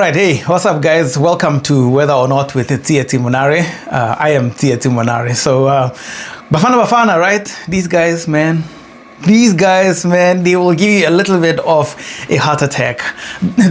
right, hey, what's up, guys? Welcome to Whether or Not with Tsietsi Munare. I am Tsietsi Munare. So, Bafana Bafana, right? These guys, man, they will give you a little bit of a heart attack.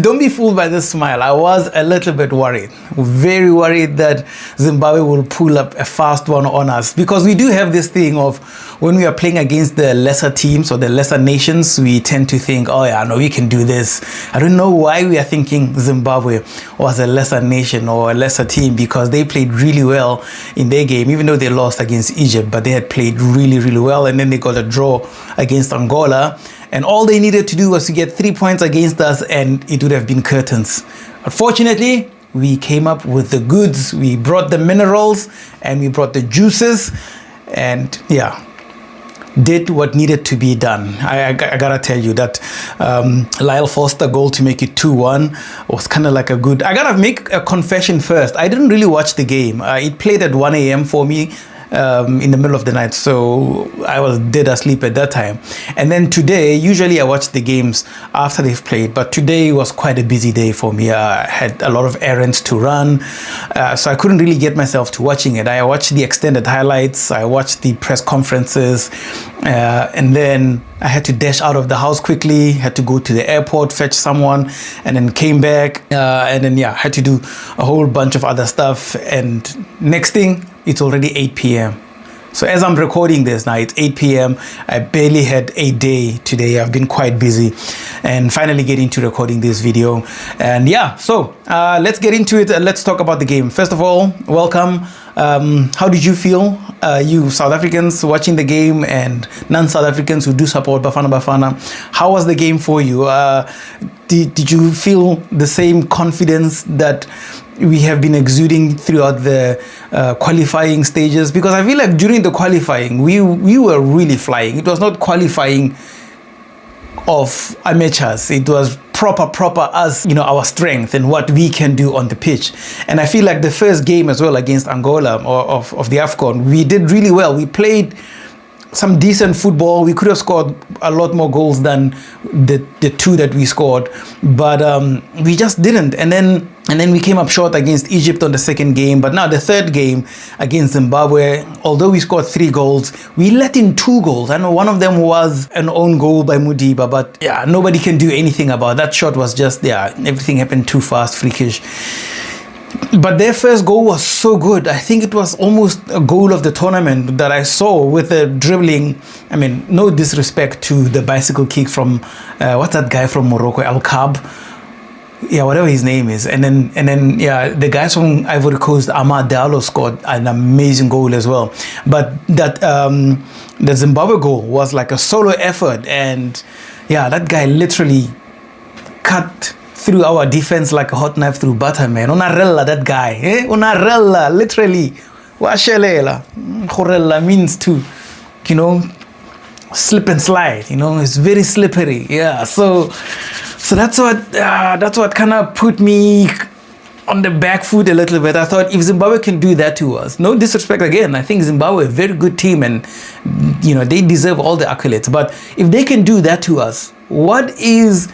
Don't be fooled by this smile. I was a little bit worried, very worried that Zimbabwe will pull up a fast one on us, because we do have this thing of when we are playing against the lesser teams or the lesser nations, we tend to think, oh yeah, no, we can do this. I don't know why we are thinking Zimbabwe was a lesser nation or a lesser team, because they played really well in their game, even though they lost against Egypt, but they had played really, really well, and then they got a draw against Angola, and all they needed to do was to get 3 points against us and it would have been curtains. Unfortunately, we came up with the goods. We brought the minerals and we brought the juices, and yeah, did what needed to be done. I gotta tell you that Lyle Foster goal to make it 2-1 was kind of like a good... I gotta make a confession first. I didn't really watch the game. It played at 1 a.m. for me in the middle of the night, so I was dead asleep at that time. And then today, usually I watch the games after they've played, but today was quite a busy day for me. I had a lot of errands to run, so I couldn't really get myself to watching it. I watched the extended highlights, I watched the press conferences, and then I had to dash out of the house quickly, had to go to the airport, fetch someone, and then came back, and then yeah, had to do a whole bunch of other stuff. And next thing, it's already 8 p.m. So as I'm recording this now, it's 8 p.m. I barely had a day today. I've been quite busy, and finally getting to recording this video. And yeah, so let's get into it. Let's talk about the game. First of all, welcome. How did you feel, you South Africans watching the game and non-South Africans who do support Bafana Bafana? How was the game for you? Did you feel the same confidence that we have been exuding throughout the qualifying stages? Because I feel like during the qualifying, we were really flying. It was not qualifying of amateurs. It was proper us, you know, our strength and what we can do on the pitch. And I feel like the first game as well against Angola of the AFCON, we did really well. We played some decent football. We could have scored a lot more goals than the two that we scored, but we just didn't. And then we came up short against Egypt on the second game. But now the third game against Zimbabwe, although we scored 3 goals, we let in 2 goals. I know one of them was an own goal by Mudiba, but yeah, nobody can do anything about that. Shot was just, yeah, everything happened too fast, freakish. But their first goal was so good. I think it was almost a goal of the tournament that I saw, with the dribbling. I mean, no disrespect to the bicycle kick from what's that guy from Morocco, Al Kab, yeah, whatever his name is. And then yeah, the guys from Ivory Coast, Amad Diallo, scored an amazing goal as well. But that the Zimbabwe goal was like a solo effort, and yeah, that guy literally cut through our defense like a hot knife through butter, man. Unarella, that guy. Unarella, literally. Washelela. Khorella means to, you know, slip and slide. You know, it's very slippery. Yeah. So that's what kind of put me on the back foot a little bit. I thought, if Zimbabwe can do that to us, no disrespect again, I think Zimbabwe a very good team, and you know, they deserve all the accolades. But if they can do that to us, what is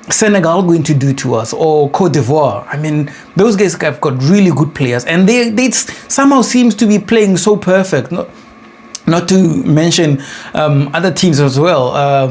Senegal going to do to us, or Cote d'Ivoire? I mean, those guys have got really good players, and they somehow seems to be playing so perfect. Not to mention other teams as well.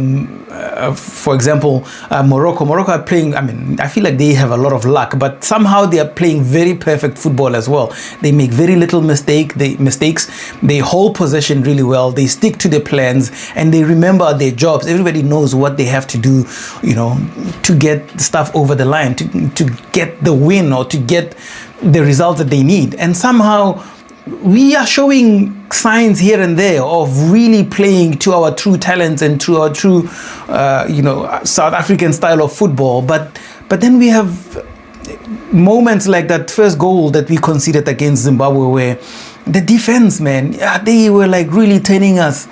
For example, Morocco are playing, I mean, I feel like they have a lot of luck, but somehow they are playing very perfect football as well. They make very little mistakes. They hold possession really well. They stick to their plans, and they remember their jobs. Everybody knows what they have to do, you know, to get stuff over the line, to get the win, or to get the results that they need. And somehow we are showing signs here and there of really playing to our true talents and to our true, you know, South African style of football. But then we have moments like that first goal that we conceded against Zimbabwe, where the defense, man, they were like really turning us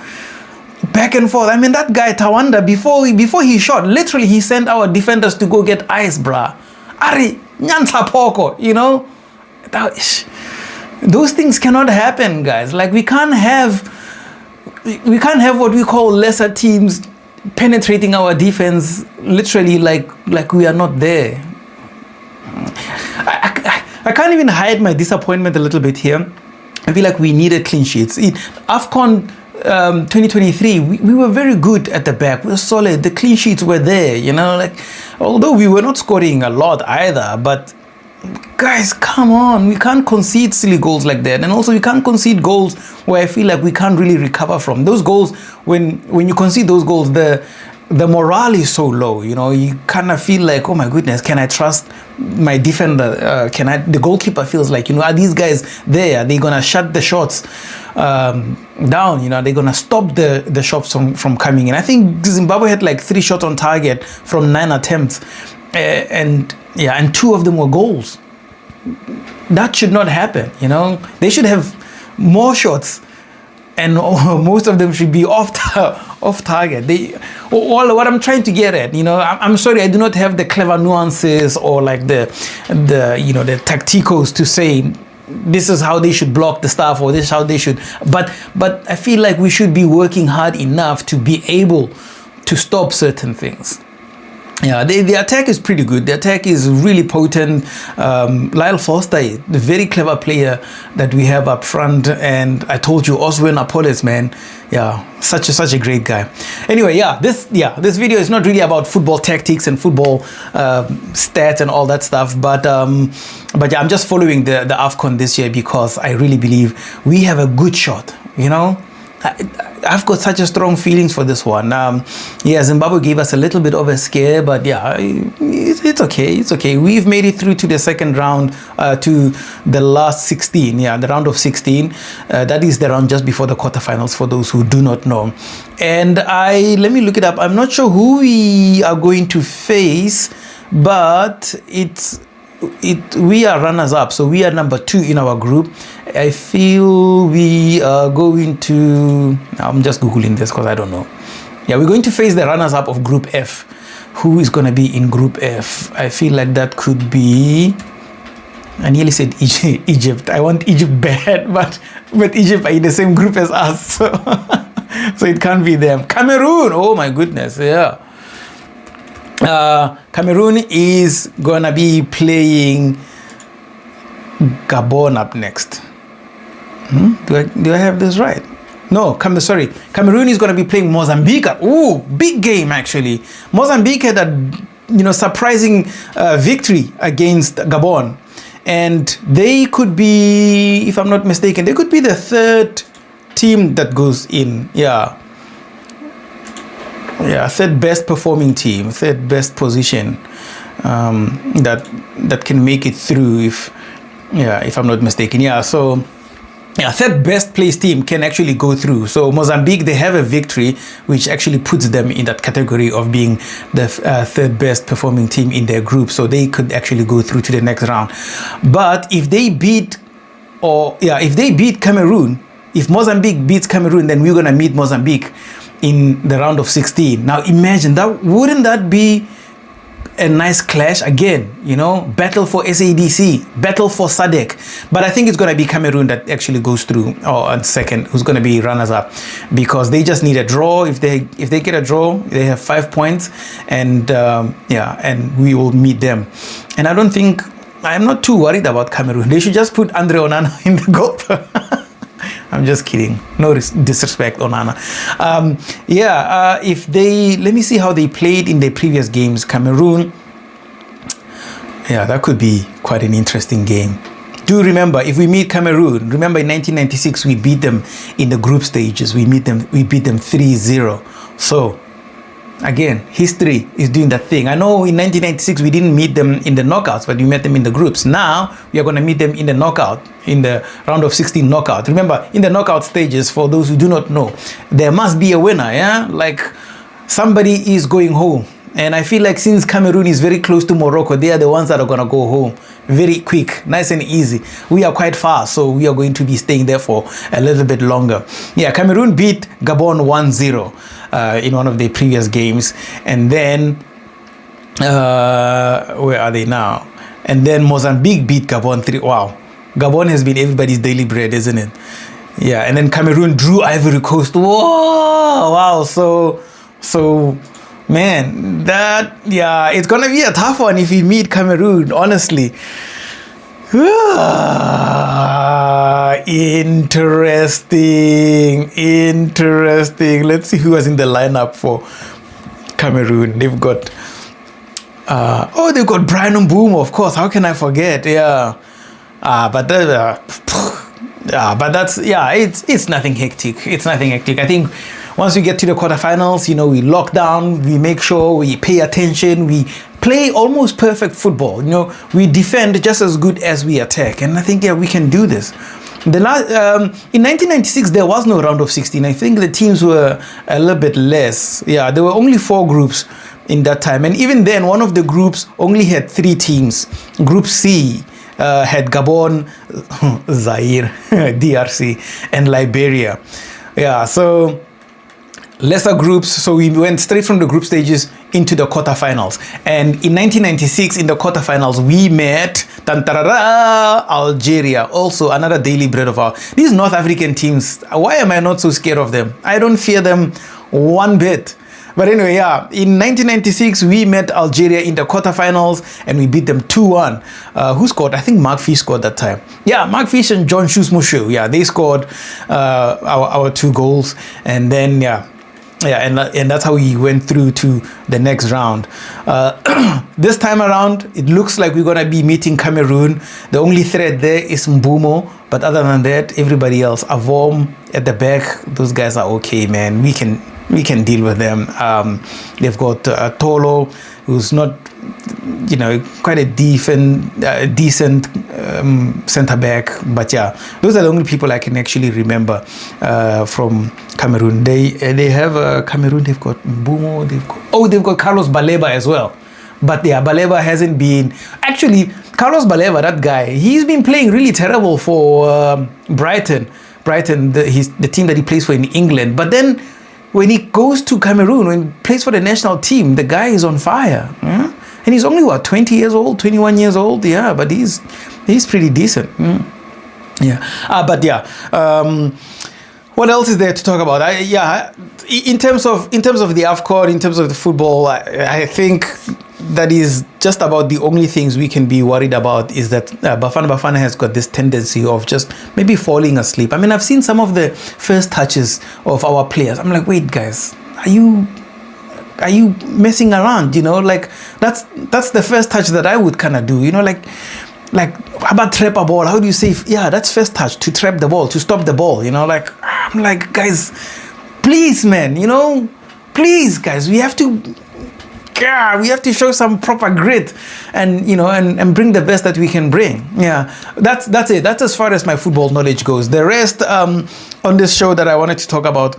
back and forth. I mean, that guy Tawanda, before he shot, literally he sent our defenders to go get ice, bruh. Ari nyansa poko, you know. Those things cannot happen, guys. Like, we can't have what we call lesser teams penetrating our defense literally like we are not there. I can't even hide my disappointment a little bit here. I feel like we needed clean sheets. AFCON 2023, we were very good at the back. We were solid. The clean sheets were there, you know, like, although we were not scoring a lot either, but guys, come on, we can't concede silly goals like that. And also we can't concede goals where I feel like we can't really recover from. Those goals, when you concede those goals, the morale is so low, you know, you kind of feel like, oh my goodness, can I trust my defender? The goalkeeper feels like, you know, are these guys there? Are they going to shut the shots down? You know, they're going to stop the shots from coming in. I think Zimbabwe had like 3 shots on target from 9 attempts. And 2 of them were goals. That should not happen, you know. They should have more shots, and most of them should be off target. What I'm trying to get at, you know, I'm sorry, I do not have the clever nuances or like the you know, the tacticals to say this is how they should block the stuff or this is how they should. But I feel like we should be working hard enough to be able to stop certain things. Yeah, the attack is pretty good. The attack is really potent. Lyle Foster, the very clever player that we have up front, and I told you, Oswin Apollos, man, yeah, such a great guy. Anyway, this video is not really about football tactics and football stats and all that stuff, but yeah, I'm just following the AFCON this year because I really believe we have a good shot. You know, I've got such a strong feelings for this one. Zimbabwe gave us a little bit of a scare, but yeah, it's okay. It's okay. We've made it through to the second round, to the last 16. Yeah, the round of 16. That is the round just before the quarterfinals, for those who do not know. And let me look it up. I'm not sure who we are going to face, but we are runners up, so we are number 2 in our group. I feel we are going to, I'm just googling this because I don't know. Yeah, we're going to face the runners up of group F. Who is going to be in group F? I feel like that could be, I nearly said Egypt. I want Egypt bad, but Egypt are in the same group as us, so it can't be them. Cameroon, oh my goodness, yeah. Cameroon is gonna be playing Gabon up next. Do I have this right? No, sorry. Cameroon is gonna be playing Mozambique. Ooh, big game actually. Mozambique had a surprising victory against Gabon, and they could be, if I'm not mistaken, they could be the 3rd team that goes in. Yeah, third best performing team, 3rd best position that can make it through, if I'm not mistaken. So 3rd best placed team can actually go through. So Mozambique, they have a victory, which actually puts them in that category of being the 3rd best performing team in their group. So they could actually go through to the next round. But if they beat Cameroon, if Mozambique beats Cameroon, then we're gonna meet Mozambique in the round of 16. Now imagine that, wouldn't that be a nice clash again? You know, battle for SADC, battle for SADC. But I think it's going to be Cameroon that actually goes through, or second, who's going to be runners up, because they just need a draw. If they get a draw, they have 5 points, and and we will meet them. And I'm not too worried about Cameroon. They should just put Andre Onana in the goal. I'm just kidding. No disrespect, Onana. Let me see how they played in their previous games. Cameroon. Yeah, that could be quite an interesting game. Do remember, if we meet Cameroon, remember in 1996 we beat them in the group stages. We beat them 3-0. So again, history is doing that thing. I know in 1996 we didn't meet them in the knockouts, but we met them in the groups. Now we are going to meet them in the knockout, in the round of 16 knockout. Remember, in the knockout stages, for those who do not know, there must be a winner. Yeah, like somebody is going home. And I feel like since Cameroon is very close to Morocco, they are the ones that are going to go home very quick, nice and easy. We are quite far, so we are going to be staying there for a little bit longer. Yeah, Cameroon beat Gabon 1-0 in one of their previous games. And then, where are they now? And then Mozambique beat Gabon 3. Wow. Gabon has been everybody's daily bread, isn't it? Yeah, and then Cameroon drew Ivory Coast. Whoa, wow. So man, it's gonna be a tough one if we meet Cameroon, honestly. Interesting. Let's see who was in the lineup for Cameroon. They've got they've got Brian Mbeumo, of course. How can I forget? It's nothing hectic. It's nothing hectic. I think once we get to the quarterfinals, we lock down, we make sure we pay attention, we play almost perfect football. We defend just as good as we attack, and I think we can do this. In 1996, there was no round of 16. I think the teams were a little bit less. There were only 4 groups in that time, and even then, one of the groups only had 3 teams. Group C had Gabon, Zaire, DRC, and Liberia. So lesser groups. So we went straight from the group stages into the quarterfinals. And in 1996, in the quarterfinals, we met Algeria, also another daily bread of ours. These North African teams, why am I not so scared of them? I don't fear them one bit. But anyway, in 1996, we met Algeria in the quarterfinals and we beat them 2-1. Who scored? I think Mark Fish scored that time. Mark Fish and John Shoes-Moshow. They scored our 2 goals. And then, and that's how we went through to the next round. This time around, it looks like we're going to be meeting Cameroon. The only threat there is Mbeumo. But other than that, everybody else, Avom at the back, those guys are okay, man. We can deal with them. They've got Tolo, who's not, quite a decent centre back. But those are the only people I can actually remember from Cameroon. They have Cameroon. They've got Mbeumo. They've got Carlos Baleba as well. But Baleba hasn't been actually. Carlos Baleba, that guy, he's been playing really terrible for Brighton. The team that he plays for in England. But then, when he goes to Cameroon, when he plays for the national team, the guy is on fire. And he's only, 20 years old, 21 years old? But he's pretty decent. What else is there to talk about? In terms of the AFCON, in terms of the football, I think that is just about the only things we can be worried about is that Bafana Bafana has got this tendency of just maybe falling asleep. I mean, I've seen some of the first touches of our players. I'm like, wait, guys, are you messing around? That's the first touch that I would kind of do. Like how about trap a ball? How do you say? That's first touch, to trap the ball, to stop the ball. I'm like, guys, please, man. Please, guys, we have to show some proper grit and and bring the best that we can bring. That's it. That's as far as my football knowledge goes. The rest on this show that I wanted to talk about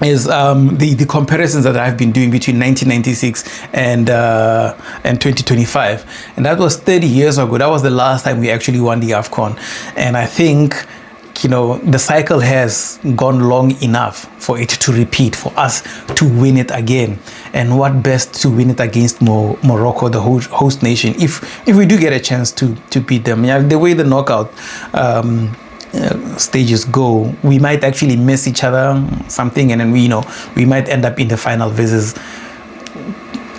is the comparisons that I've been doing between 1996 and 2025, and that was 30 years ago. That was the last time we actually won the AFCON, and I think the cycle has gone long enough for it to repeat, for us to win it again. And what best to win it against Morocco, the host nation, if we do get a chance to beat them. The way the knockout stages go, we might actually miss each other something, and then we might end up in the final versus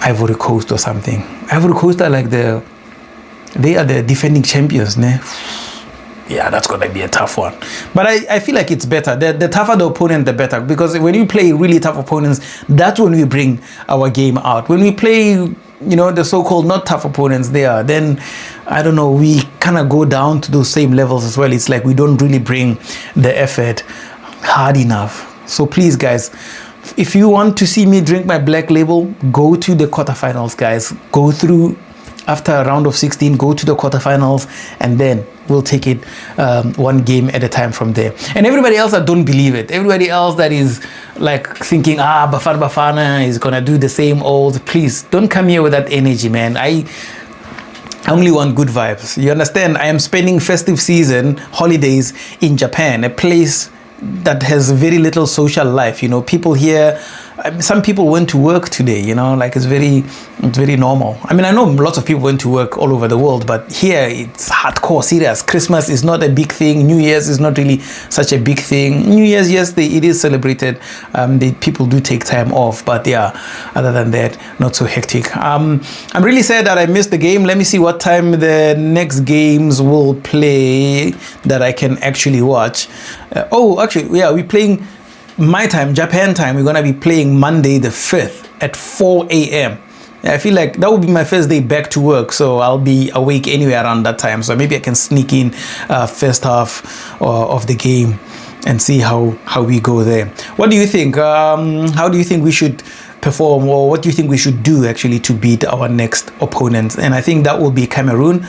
Ivory Coast or something. Ivory Coast are they are the defending champions, ne? That's going to be a tough one. But I feel like it's better. The tougher the opponent, the better. Because when you play really tough opponents, that's when we bring our game out. When we play, the so-called not tough opponents there, then, I don't know, we kind of go down to those same levels as well. It's like we don't really bring the effort hard enough. So please, guys, if you want to see me drink my black label, go to the quarterfinals, guys. Go through after a round of 16, go to the quarterfinals, and then we'll take it one game at a time from there. And everybody else that don't believe it, everybody else that is like thinking, Bafana Bafana is gonna do the same old, please don't come here with that energy, man. I only want good vibes. You understand? I am spending festive season holidays in Japan, a place that has very little social life. People here, some people went to work today, you know, like it's very normal. I mean, I know lots of people went to work all over the world, but here it's hardcore serious. Christmas is not a big thing. New Year's is not really such a big thing. New Year's, yes, it is celebrated. People do take time off, but yeah, other than that, not so hectic. I'm really sad that I missed the game. Let me see what time the next games will play that I can actually watch. Actually, yeah, we're playing my time, Japan time. We're gonna be playing Monday the 5th at 4 a.m. I feel like that will be my first day back to work, so I'll be awake anywhere around that time. So maybe I can sneak in first half of the game and see how we go there. What do you think? How do you think we should perform, or what do you think we should do actually to beat our next opponent? And I think that will be Cameroon.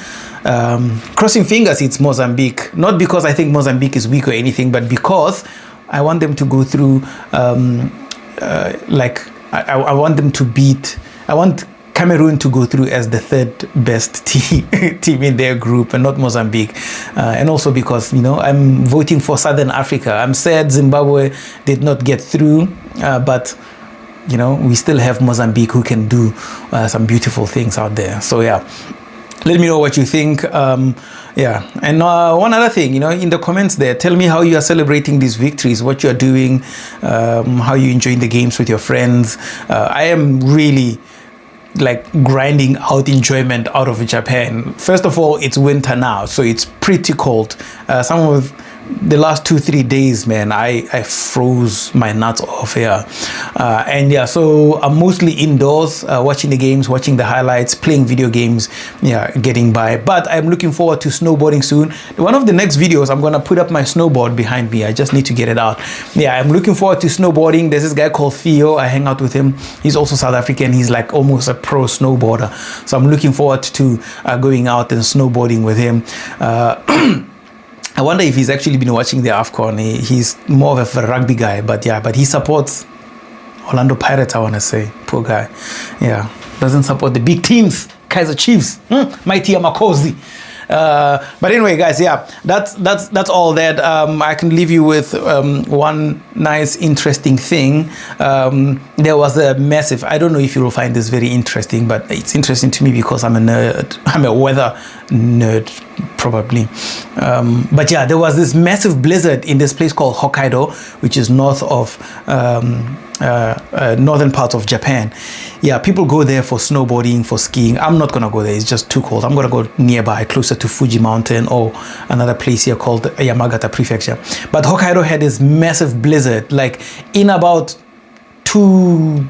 Crossing fingers, it's Mozambique. Not because I think Mozambique is weak or anything, but because I want them to go through, I want them to beat, I want Cameroon to go through as the third best team in their group, and not Mozambique. And also because, you know, I'm voting for Southern Africa. I'm sad Zimbabwe did not get through, but, you know, we still have Mozambique who can do some beautiful things out there. So yeah, let me know what you think. Yeah, and one other thing, you know, in the comments there, tell me how you are celebrating these victories, what you are doing, how you enjoying the games with your friends. I am really like grinding out enjoyment out of Japan. First of all, it's winter now, so it's pretty cold. Some of the last 2-3 days, man, I froze my nuts off here. And yeah, so I'm mostly indoors, watching the games, watching the highlights, playing video games, yeah, getting by. But I'm looking forward to snowboarding soon. One of the next videos, I'm gonna put up my snowboard behind me. I just need to get it out. Yeah, I'm looking forward to snowboarding. There's this guy called Theo. I hang out with him. He's also South African. He's like almost a pro snowboarder. So I'm looking forward to going out and snowboarding with him. I wonder if he's actually been watching the AFCON. He's more of a rugby guy, but yeah, but he supports Orlando Pirates, I want to say. Poor guy. Yeah, doesn't support the big teams. Kaizer Chiefs, Mighty Amakosi. But anyway, guys, yeah, that's all that. I can leave you with one nice, interesting thing. There was a massive, I don't know if you will find this very interesting, but it's interesting to me because I'm a nerd. I'm a weather nerd, probably. But yeah, there was this massive blizzard in this place called Hokkaido, which is north of northern parts of Japan. Yeah, people go there for snowboarding, for skiing. I'm not gonna go there, it's just too cold. I'm gonna go nearby, closer to Fuji Mountain or another place here called Yamagata Prefecture. But Hokkaido had this massive blizzard, like in about 2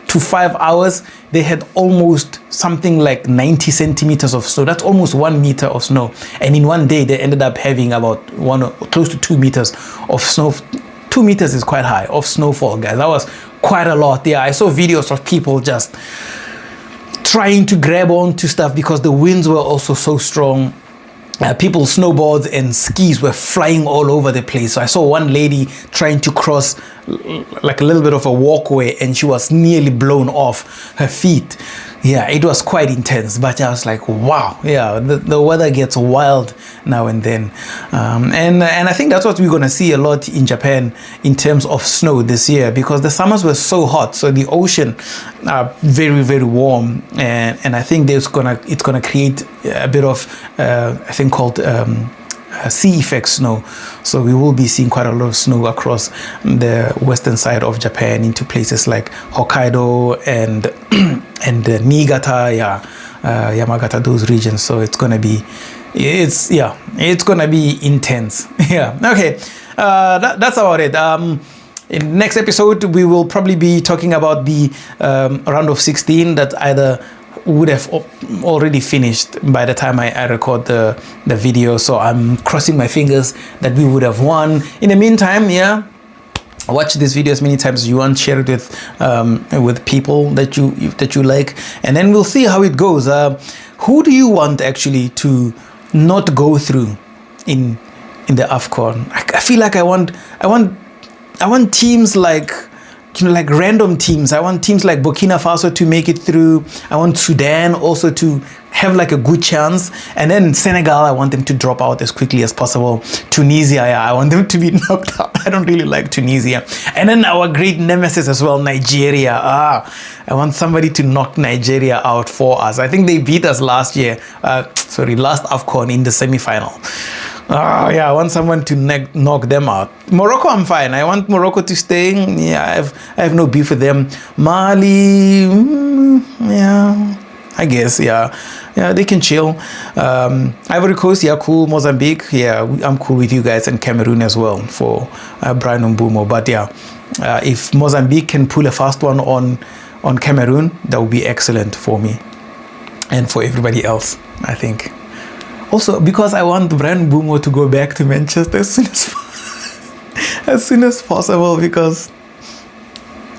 to 5 hours, they had almost something like 90 centimeters of snow. That's almost 1 meter of snow. And in one day, they ended up having about close to 2 meters of snow. 2 meters is quite high of snowfall, guys. That was quite a lot. Yeah, I saw videos of people just trying to grab onto stuff because the winds were also so strong. People's snowboards and skis were flying all over the place. So I saw one lady trying to cross like a little bit of a walkway and she was nearly blown off her feet. Yeah, it was quite intense, but I was like, wow, yeah, the weather gets wild now and then. And I think that's what we're going to see a lot in Japan in terms of snow this year, because the summers were so hot. So the ocean are very, very warm. And I think it's gonna create a bit of a thing called sea effect snow. So we will be seeing quite a lot of snow across the western side of Japan into places like Hokkaido and Niigata, yeah, Yamagata, those regions. So it's gonna be intense. Yeah, okay, that's about it. In next episode we will probably be talking about the round of 16 that either would have already finished by the time I record the video. So I'm crossing my fingers that we would have won. In the meantime, yeah, watch this video as many times as you want, share it with people that you like, and then we'll see how it goes. Who do you want actually to not go through in the AFCON? I feel like I want teams like, you know, like random teams. I want teams like Burkina Faso to make it through. I want Sudan also to have like a good chance. And then Senegal, I want them to drop out as quickly as possible. Tunisia, yeah, I want them to be knocked out. I don't really like Tunisia. And then our great nemesis as well, Nigeria. I want somebody to knock Nigeria out for us. I think they beat us last AFCON in the semi-final. Yeah, I want someone to knock them out. Morocco, I'm fine. I want Morocco to stay. Yeah, I have no beef with them. Mali, yeah, I guess, yeah, they can chill. Ivory Coast, yeah, cool. Mozambique, yeah, I'm cool with you guys, and Cameroon as well for Brian Mbumo. But yeah, if Mozambique can pull a fast one on Cameroon, that would be excellent for me and for everybody else, I think. Also, because I want Brian Mbumo to go back to Manchester as soon as possible, because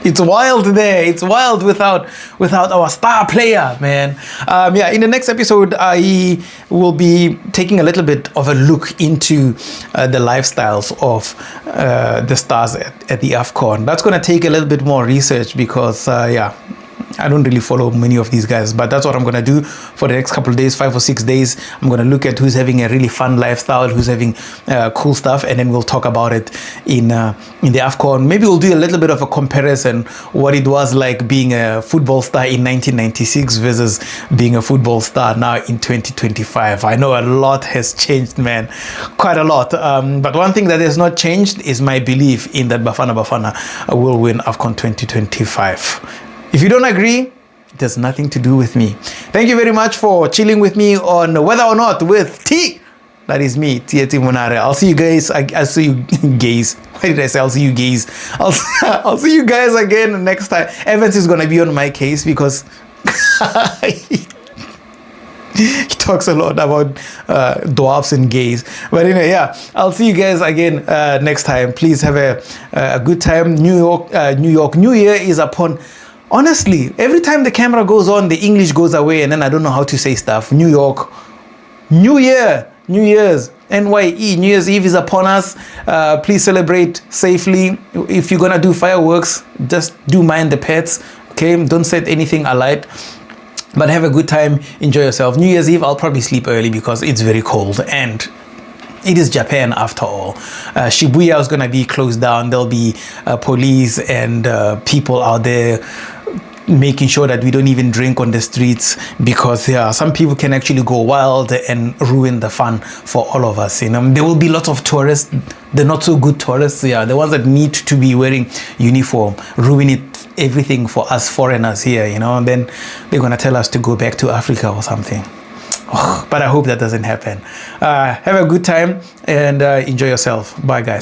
it's wild there. It's wild without our star player, man. Yeah, in the next episode, I will be taking a little bit of a look into the lifestyles of the stars at the AFCON. That's going to take a little bit more research because, yeah, I don't really follow many of these guys, but that's what I'm going to do for the next couple of days, 5 or 6 days. I'm going to look at who's having a really fun lifestyle, who's having cool stuff, and then we'll talk about it in the AFCON. Maybe we'll do a little bit of a comparison, what it was like being a football star in 1996 versus being a football star now in 2025. I know a lot has changed, man, quite a lot. But one thing that has not changed is my belief in that Bafana Bafana will win AFCON 2025. If you don't agree, it has nothing to do with me. Thank you very much for chilling with me on Whether or Not with T. That is me, T Munare. I'll see you guys. I'll see you gays. Why did I say I'll see you gays? I'll see you guys again next time. Evans is gonna be on my case because he talks a lot about dwarfs and gays. But anyway, yeah, I'll see you guys again next time. Please have a good time. New York New Year is upon. Honestly, every time the camera goes on, the English goes away, and then I don't know how to say stuff. New York, New Year, New Year's, NYE, New Year's Eve is upon us. Please celebrate safely. If you're gonna do fireworks, just do mind the pets, okay? Don't set anything alight. But have a good time, enjoy yourself. New Year's Eve, I'll probably sleep early because it's very cold, and it is Japan after all. Shibuya is gonna be closed down. There'll be police and people out there making sure that we don't even drink on the streets, because yeah, some people can actually go wild and ruin the fun for all of us. You know, there will be lots of tourists, the not so good tourists, yeah, the ones that need to be wearing uniform, ruin everything for us foreigners here, you know, and then they're gonna tell us to go back to Africa or something. But I hope that doesn't happen. Have a good time and enjoy yourself. Bye, guys.